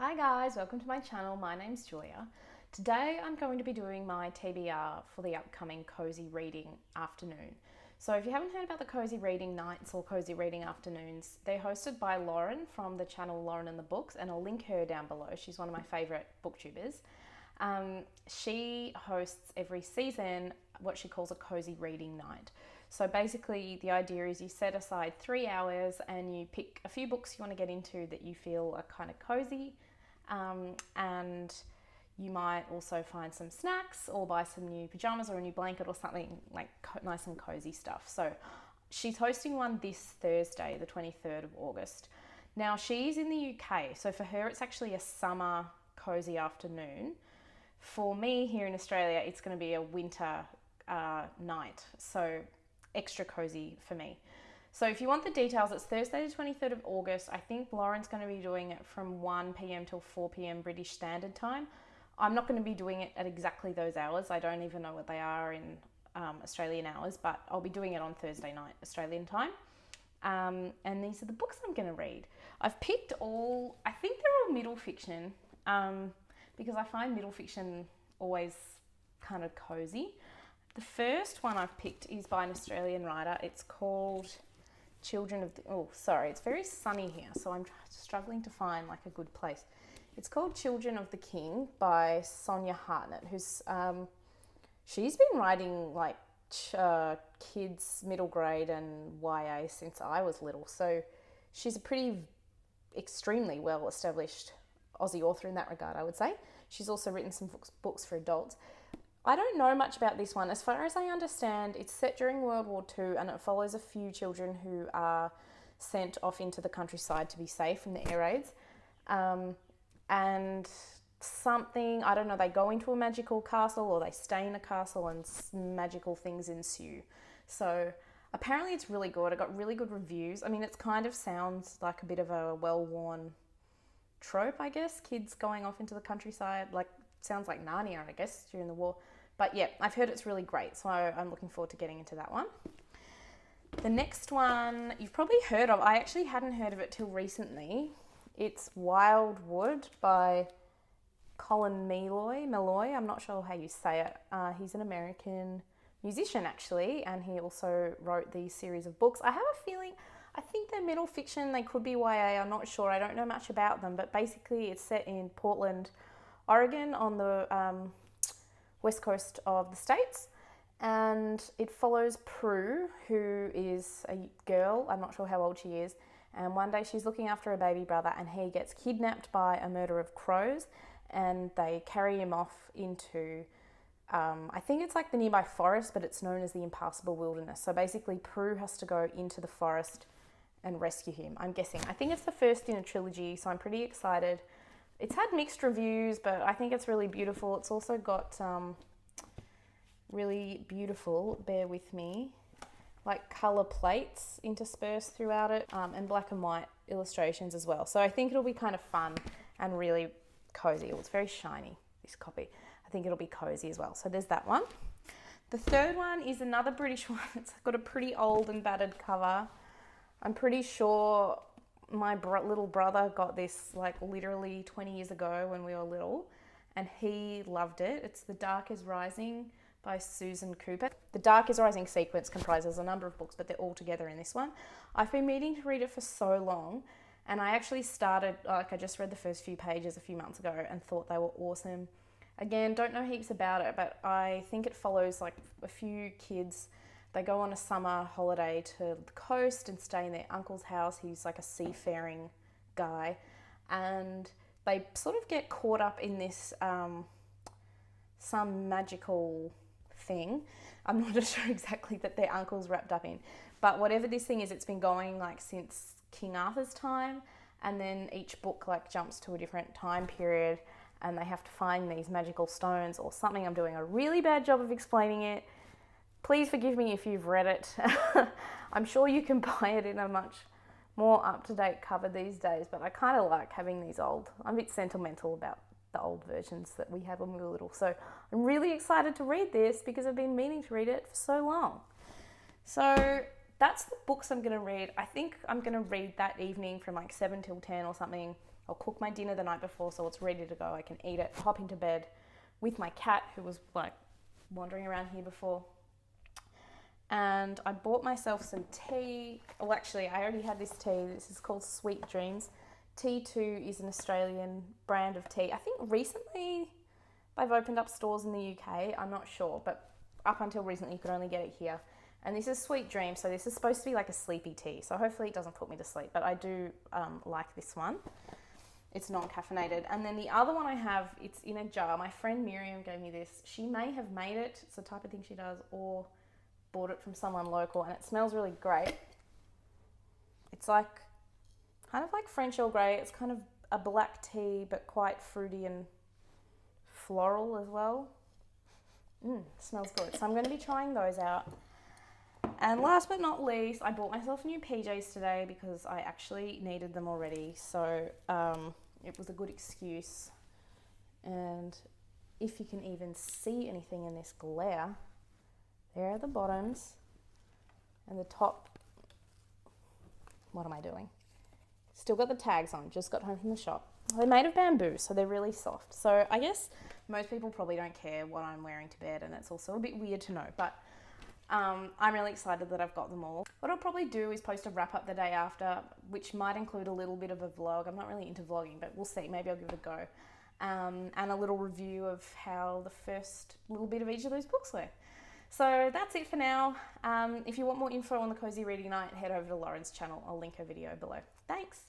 Hi guys, welcome to my channel. My name's Julia. Today I'm going to be doing my TBR for the upcoming Cosy Reading Afternoon. So if you haven't heard about the Cosy Reading Nights or Cosy Reading Afternoons, they're hosted by Lauren from the channel Lauren and the Books, and I'll link her down below. She's one of my favourite booktubers. She hosts every season what she calls a Cosy Reading Night. So basically the idea is you set aside 3 hours and you pick a few books you want to get into that you feel are kind of cozy, and you might also find some snacks or buy some new pajamas or a new blanket or something like nice and cozy stuff. So she's hosting one this Thursday, the 23rd of August. Now she's in the UK, so for her it's actually a summer cozy afternoon. For me here in Australia, it's going to be a winter night, so extra cozy for me. So if you want the details, it's Thursday the 23rd of August. I think Lauren's going to be doing it from 1 p.m. till 4 p.m. British Standard Time. I'm not going to be doing it at exactly those hours. I don't even know what they are in Australian hours, but I'll be doing it on Thursday night Australian time. And these are the books I'm going to read. I've picked I think they're all middle fiction, because I find middle fiction always kind of cozy. The first one I've picked is by an Australian writer. It's called it's very sunny here, so I'm struggling to find like a good place. It's called Children of the King by Sonia Hartnett, who's she's been writing like kids, middle grade and YA since I was little. So she's a pretty extremely well established Aussie author in that regard, I would say. She's also written some books for adults. I don't know much about this one. As far as I understand, it's set during World War II and it follows a few children who are sent off into the countryside to be safe from the air raids. And something, I don't know, they go into a magical castle or they stay in a castle and magical things ensue. So apparently it's really good. It got really good reviews. I mean, it kind of sounds like a bit of a well-worn trope, I guess. Kids going off into the countryside, like sounds like Narnia, I guess, during the war. But yeah, I've heard it's really great, so I'm looking forward to getting into that one. The next one you've probably heard of. I actually hadn't heard of it till recently. It's Wildwood by Colin Meloy. I'm not sure how you say it. He's an American musician, actually, and he also wrote these series of books. I have a feeling, I think they're middle fiction. They could be YA. I'm not sure. I don't know much about them, but basically it's set in Portland, Oregon, on the west coast of the States, and it follows Prue, who is a girl. I'm not sure how old she is, and one day she's looking after a baby brother and he gets kidnapped by a murder of crows, and they carry him off into I think it's like the nearby forest, but it's known as the impassable wilderness. So basically Prue has to go into the forest and rescue him, I'm guessing. I think it's the first in a trilogy, so I'm pretty excited. It's had mixed reviews, but I think it's really beautiful. It's also got really beautiful, bear with me, like colour plates interspersed throughout it, and black and white illustrations as well. So I think it'll be kind of fun and really cozy. Oh, it's very shiny, this copy. I think it'll be cozy as well. So there's that one. The third one is another British one. It's got a pretty old and battered cover. I'm pretty sure my little brother got this like literally 20 years ago when we were little, and he loved it. It's The Dark is Rising by Susan Cooper. The Dark is Rising sequence comprises a number of books, but they're all together in this one. I've been meaning to read it for so long, and I actually started, I just read the first few pages a few months ago and thought they were awesome. Again, don't know heaps about it, but I think it follows like a few kids. They go on a summer holiday to the coast and stay in their uncle's house. He's like a seafaring guy, and they sort of get caught up in this some magical thing. I'm not sure exactly that their uncle's wrapped up in, but whatever this thing is, it's been going like since King Arthur's time, and then each book like jumps to a different time period, and they have to find these magical stones or something. I'm doing a really bad job of explaining it. Please forgive me if you've read it. I'm sure you can buy it in a much more up-to-date cover these days, but I kind of like having these old. I'm a bit sentimental about the old versions that we had when we were little. So I'm really excited to read this because I've been meaning to read it for so long. So that's the books I'm going to read. I think I'm going to read that evening from like 7 till 10 or something. I'll cook my dinner the night before so it's ready to go. I can eat it, hop into bed with my cat who was like wandering around here before. And I bought myself some tea. Well, actually, I already had this tea. This is called Sweet Dreams. T2 is an Australian brand of tea. I think recently they've opened up stores in the UK. I'm not sure, but up until recently you could only get it here. And this is Sweet Dreams, so this is supposed to be like a sleepy tea. So hopefully it doesn't put me to sleep, but I do like this one. It's non-caffeinated. And then the other one I have, it's in a jar. My friend Miriam gave me this. She may have made it. It's the type of thing she does, or bought it from someone local, and it smells really great. It's like kind of like French Earl Grey. It's kind of a black tea, but quite fruity and floral as well. Smells good. So I'm going to be trying those out. And last but not least, I bought myself new PJs today because I actually needed them already. So it was a good excuse. And if you can even see anything in this glare, there are the bottoms and the top. What am I doing? Still got the tags on, just got home from the shop. They're made of bamboo, so they're really soft. So I guess most people probably don't care what I'm wearing to bed, and it's also a bit weird to know, but I'm really excited that I've got them all. What I'll probably do is post a wrap up the day after, which might include a little bit of a vlog. I'm not really into vlogging, but we'll see. Maybe I'll give it a go. And a little review of how the first little bit of each of those books were. So that's it for now. If you want more info on the Cosy Reading Night, head over to Lauren's channel. I'll link her video below. Thanks.